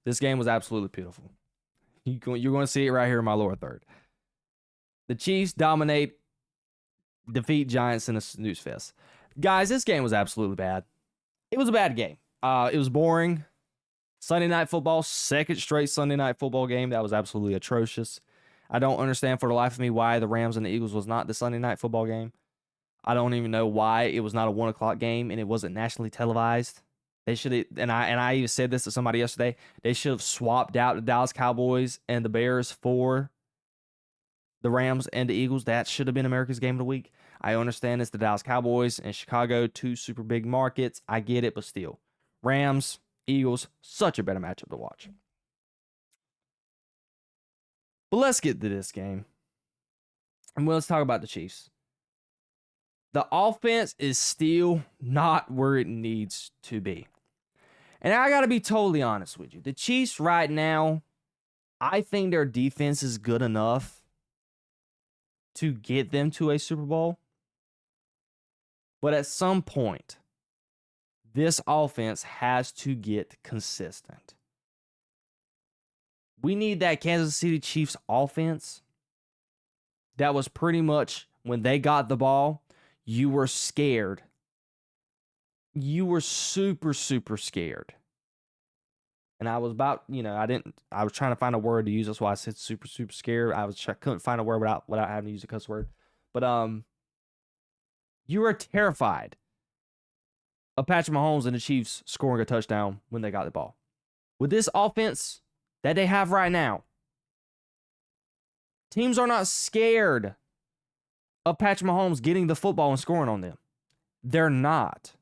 This game was absolutely beautiful. You're going to see it right here in my lower third. The Chiefs defeat Giants in a snooze fest. Guys, this game was absolutely bad. It was a bad game. It was boring. Sunday Night Football, second straight Sunday Night Football game. That was absolutely atrocious. I don't understand for the life of me why the Rams and the Eagles was not the Sunday Night Football game. I don't even know why it was not a 1 o'clock game and it wasn't nationally televised. They should have, and I even said this to somebody yesterday. They should have swapped out the Dallas Cowboys and the Bears for the Rams and the Eagles. That should have been America's game of the week. I understand it's the Dallas Cowboys and Chicago, two super big markets. I get it, but still, Rams, Eagles, such a better matchup to watch. But let's get to this game. And let's talk about the Chiefs. The offense is still not where it needs to be. And I got to be totally honest with you. The Chiefs right now, I think their defense is good enough to get them to a Super Bowl. But at some point, this offense has to get consistent. We need that Kansas City Chiefs offense that was pretty much when they got the ball, you were scared. You were super, super scared. And I was about, I was trying to find a word to use. That's why I said super, super scared. Couldn't find a word without having to use a cuss word. But you were terrified of Patrick Mahomes and the Chiefs scoring a touchdown when they got the ball. With this offense that they have right now, teams are not scared of Patrick Mahomes getting the football and scoring on them. They're not.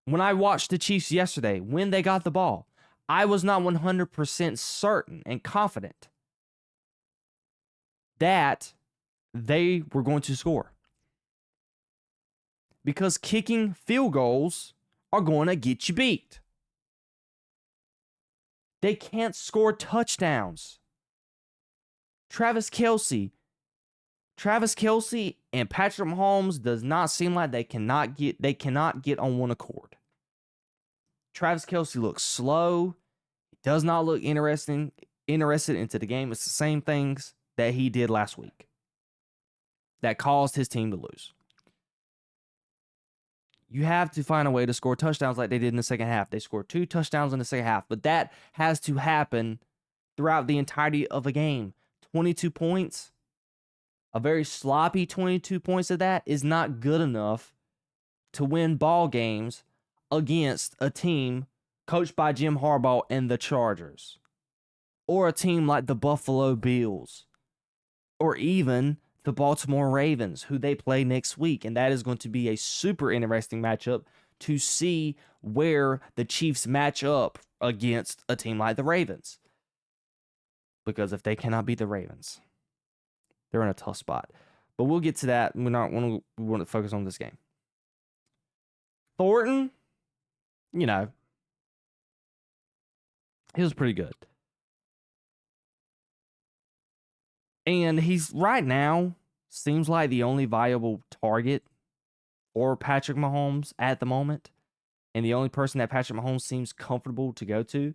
When I watched the Chiefs yesterday, when they got the ball, I was not 100% certain and confident that they were going to score. Because kicking field goals are going to get you beat. They can't score touchdowns. Travis Kelce and Patrick Mahomes does not seem like they cannot get on one accord. Travis Kelce looks slow. He does not look interested into the game. It's the same things that he did last week that caused his team to lose. You have to find a way to score touchdowns like they did in the second half. They scored 2 touchdowns in the second half, but that has to happen throughout the entirety of a game. 22 points, a very sloppy 22 points of that is not good enough to win ball games against a team coached by Jim Harbaugh and the Chargers, or a team like the Buffalo Bills, or even the Baltimore Ravens, who they play next week. And that is going to be a super interesting matchup to see where the Chiefs match up against a team like the Ravens. Because if they cannot beat the Ravens, they're in a tough spot. But we'll get to that. We want to focus on this game. Thornton, he was pretty good. And he's right now seems like the only viable target for Patrick Mahomes at the moment. And the only person that Patrick Mahomes seems comfortable to go to.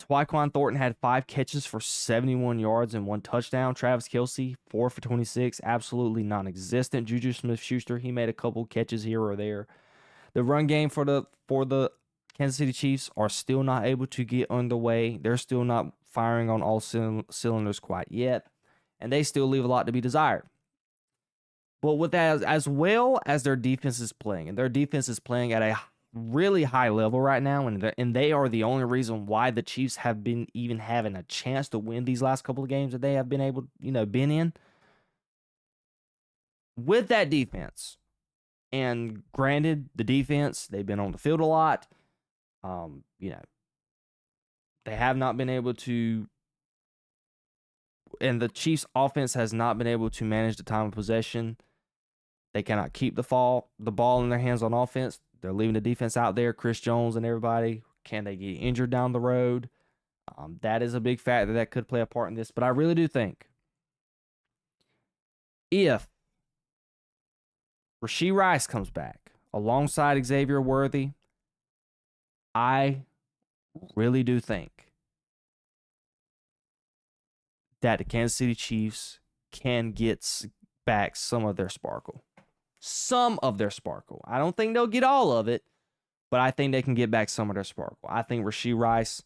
Tyquan Thornton had 5 catches for 71 yards and 1 touchdown. Travis Kelce, 4 for 26, absolutely non-existent. Juju Smith-Schuster, he made a couple catches here or there. The run game for the Kansas City Chiefs are still not able to get underway. They're still not firing on all cylinders quite yet, and they still leave a lot to be desired. But with that, as well as their defense is playing, and their defense is playing at a really high level right now, and they are the only reason why the Chiefs have been even having a chance to win these last couple of games that they have been able, been in. With that defense, and granted, the defense, they've been on the field a lot. They have not been able to, and the Chiefs offense has not been able to manage the time of possession. They cannot keep the ball in their hands on offense. They're leaving the defense out there, Chris Jones and everybody. Can they get injured down the road? That is a big factor that could play a part in this. But I really do think if Rashee Rice comes back alongside Xavier Worthy, I really do think that the Kansas City Chiefs can get back some of their sparkle. Some of their sparkle. I don't think they'll get all of it, but I think they can get back some of their sparkle. I think Rashee Rice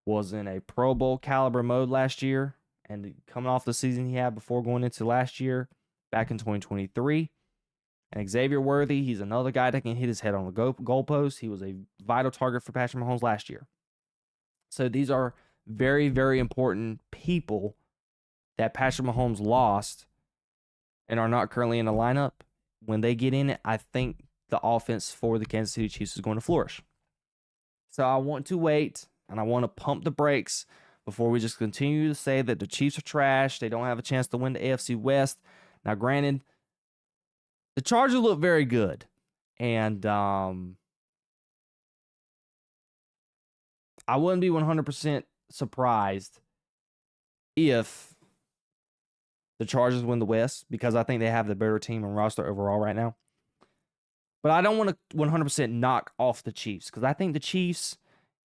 was in a Pro Bowl caliber mode last year, and coming off the season he had before going into last year, back in 2023. And Xavier Worthy, he's another guy that can hit his head on the goalpost. He was a vital target for Patrick Mahomes last year. So these are very, very important people that Patrick Mahomes lost and are not currently in the lineup. When they get in it, I think the offense for the Kansas City Chiefs is going to flourish. So I want to wait, and I want to pump the brakes before we just continue to say that the Chiefs are trash. They don't have a chance to win the AFC West. Now, granted, the Chargers look very good, and I wouldn't be 100% surprised if the Chargers win the West, because I think they have the better team and roster overall right now. But I don't want to 100% knock off the Chiefs, because I think the Chiefs,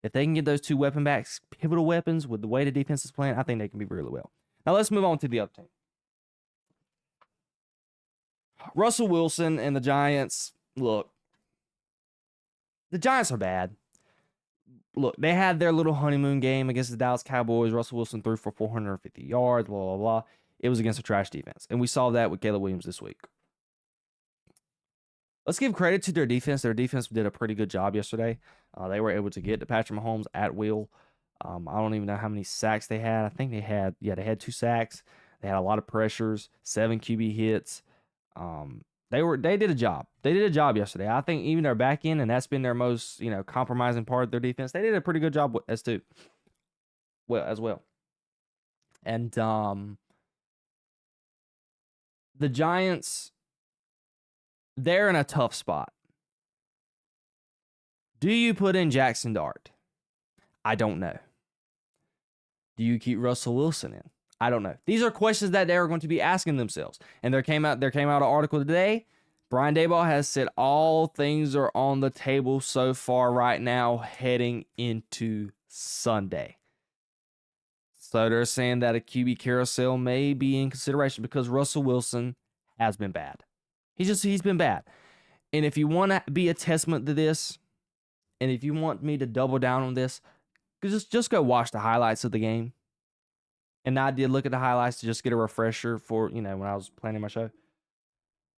if they can get those two weapon backs, pivotal weapons, with the way the defense is playing, I think they can be really well. Now let's move on to the other team. Russell Wilson and the Giants. Look, the Giants are bad. Look, they had their little honeymoon game against the Dallas Cowboys. Russell Wilson threw for 450 yards, blah, blah, blah. It was against a trash defense. And we saw that with Caleb Williams this week. Let's give credit to their defense. Their defense did a pretty good job yesterday. They were able to get to Patrick Mahomes at will. I don't even know how many sacks they had. I think they had 2 sacks. They had a lot of pressures, 7 QB hits. They did a job. They did a job yesterday. I think even their back end, and that's been their most, compromising part of their defense, they did a pretty good job as well. And the Giants, they're in a tough spot. Do you put in Jackson Dart? I don't know. Do you keep Russell Wilson in? I don't know. These are questions that they're going to be asking themselves. And there came out an article today. Brian Daboll has said all things are on the table so far right now heading into Sunday. So they're saying that a QB carousel may be in consideration because Russell Wilson has been bad. He's been bad. And if you want to be a testament to this, and if you want me to double down on this, just go watch the highlights of the game. And I did look at the highlights to just get a refresher for, when I was planning my show.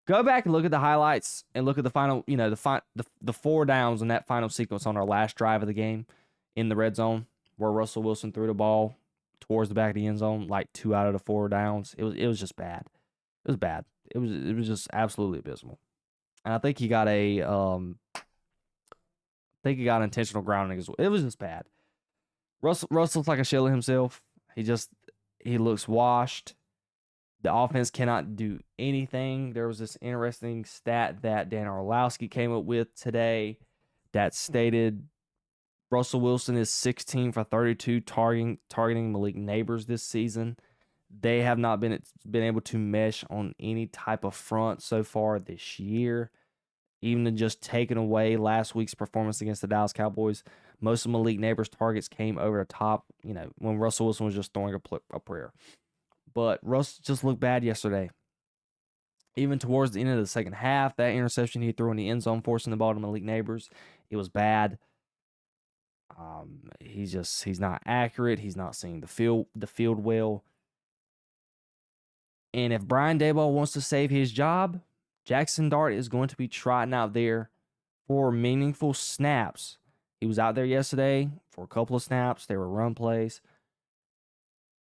Go back and look at the highlights and look at the final, the 4 downs in that final sequence on our last drive of the game in the red zone, where Russell Wilson threw the ball towards the back of the end zone, like 2 out of the 4 downs. It was just bad. It was bad. It was just absolutely abysmal. And I think he got intentional grounding as well. It was just bad. Russ looks like a shell of himself. He looks washed. The offense cannot do anything. There was this interesting stat that Dan Orlowski came up with today that stated Russell Wilson is 16 for 32 targeting Malik Neighbors this season. They have not been able to mesh on any type of front so far this year. Even just taking away last week's performance against the Dallas Cowboys, most of Malik Neighbors' targets came over the top, when Russell Wilson was just throwing a prayer. But Russ just looked bad yesterday. Even towards the end of the second half, that interception he threw in the end zone, forcing the ball to Malik Neighbors, it was bad. He's not accurate. He's not seeing the field well. And if Brian Daboll wants to save his job, Jackson Dart is going to be trotting out there for meaningful snaps. He was out there yesterday for a couple of snaps. They were run plays.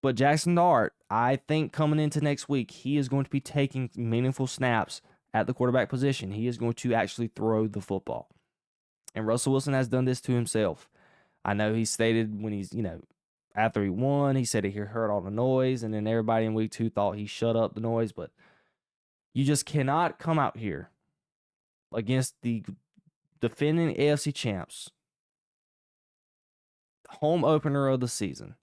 But Jackson Dart, I think coming into next week, he is going to be taking meaningful snaps at the quarterback position. He is going to actually throw the football. And Russell Wilson has done this to himself. I know he stated when he's, after he won, he said he heard all the noise, and then everybody in week 2 thought he shut up the noise. But you just cannot come out here against the defending AFC champs, home opener of the season,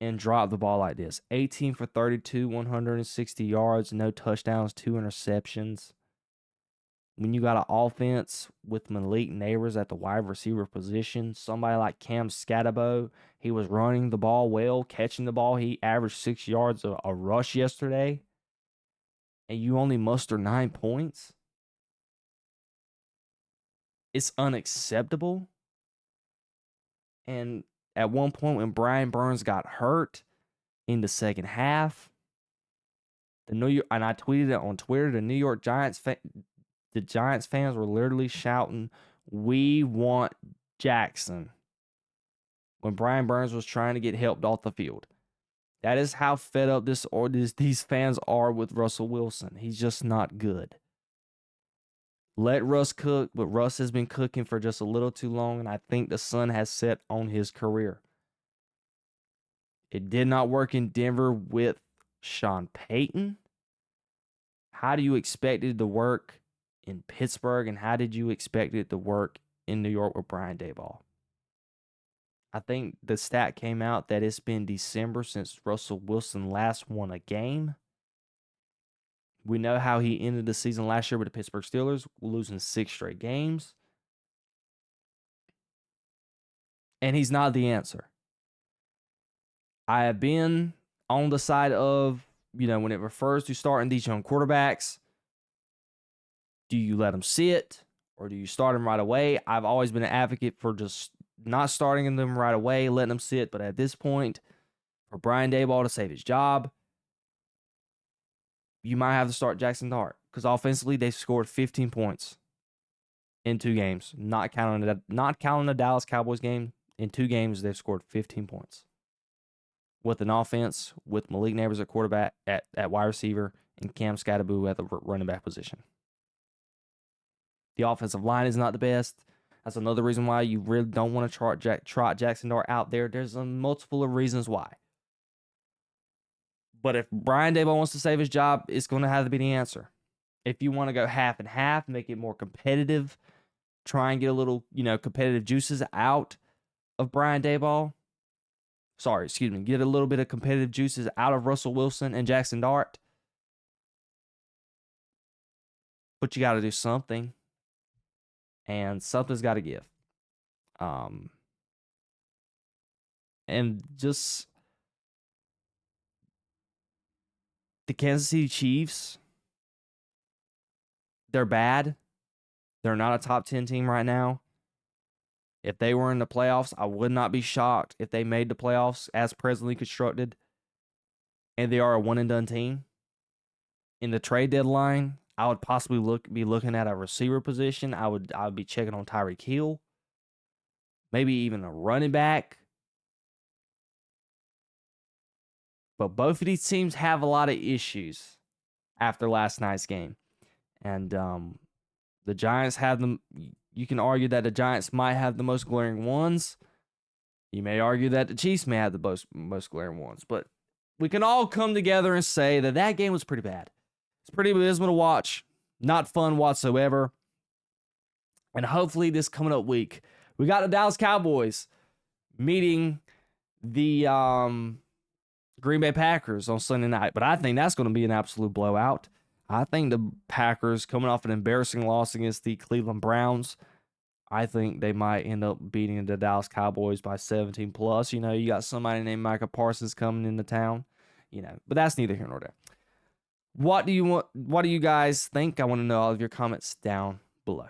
and drop the ball like this. 18 for 32, 160 yards, no touchdowns, 2 interceptions. when you got an offense with Malik Neighbors at the wide receiver position, somebody like Cam Scatabo, he was running the ball well, catching the ball. He averaged 6 yards a rush yesterday, and you only muster 9 points. It's unacceptable. And at one point when Brian Burns got hurt in the second half, and I tweeted it on Twitter, the New York Giants the Giants fans were literally shouting, "We want Jackson," when Brian Burns was trying to get helped off the field. That is how fed up these fans are with Russell Wilson. He's just not good. Let Russ cook, but Russ has been cooking for just a little too long, and I think the sun has set on his career. It did not work in Denver with Sean Payton. How do you expect it to work in Pittsburgh, and how did you expect it to work in New York with Brian Daboll? I think the stat came out that it's been December since Russell Wilson last won a game. We know how he ended the season last year with the Pittsburgh Steelers, losing 6 straight games. And he's not the answer. I have been on the side of, when it refers to starting these young quarterbacks, do you let them sit or do you start them right away? I've always been an advocate for just not starting them right away, letting them sit. But at this point, for Brian Daboll to save his job, you might have to start Jackson Dart, because offensively they scored 15 points in 2 games. Not counting the Dallas Cowboys game. In 2 games, they've scored 15 points. With an offense with Malik Neighbors at quarterback, at wide receiver, and Cam Scatabo at the running back position. The offensive line is not the best. That's another reason why you really don't want to trot Jackson Dart out there. There's multiple of reasons why. But if Brian Daboll wants to save his job, it's going to have to be the answer. If you want to go half and half, make it more competitive, try and get a little, competitive juices out of Brian Daboll. Get a little bit of competitive juices out of Russell Wilson and Jackson Dart. But you got to do something. And something's got to give. And just the Kansas City Chiefs, they're bad. They're not a top 10 team right now. If they were in the playoffs, I would not be shocked if they made the playoffs as presently constructed. And they are a one-and-done team. In the trade deadline, I would possibly be looking at a receiver position. I would be checking on Tyreek Hill. Maybe even a running back. But both of these teams have a lot of issues after last night's game. And the Giants have them. You can argue that the Giants might have the most glaring ones. You may argue that the Chiefs may have the most glaring ones. But we can all come together and say that game was pretty bad. It's pretty abysmal to watch. Not fun whatsoever. And hopefully this coming up week, we got the Dallas Cowboys meeting the Green Bay Packers on Sunday night. But I think that's going to be an absolute blowout. I think the Packers, coming off an embarrassing loss against the Cleveland Browns, I think they might end up beating the Dallas Cowboys by 17 plus. You got somebody named Micah Parsons coming into town. But that's neither here nor there. What do you guys think? I want to know all of your comments down below.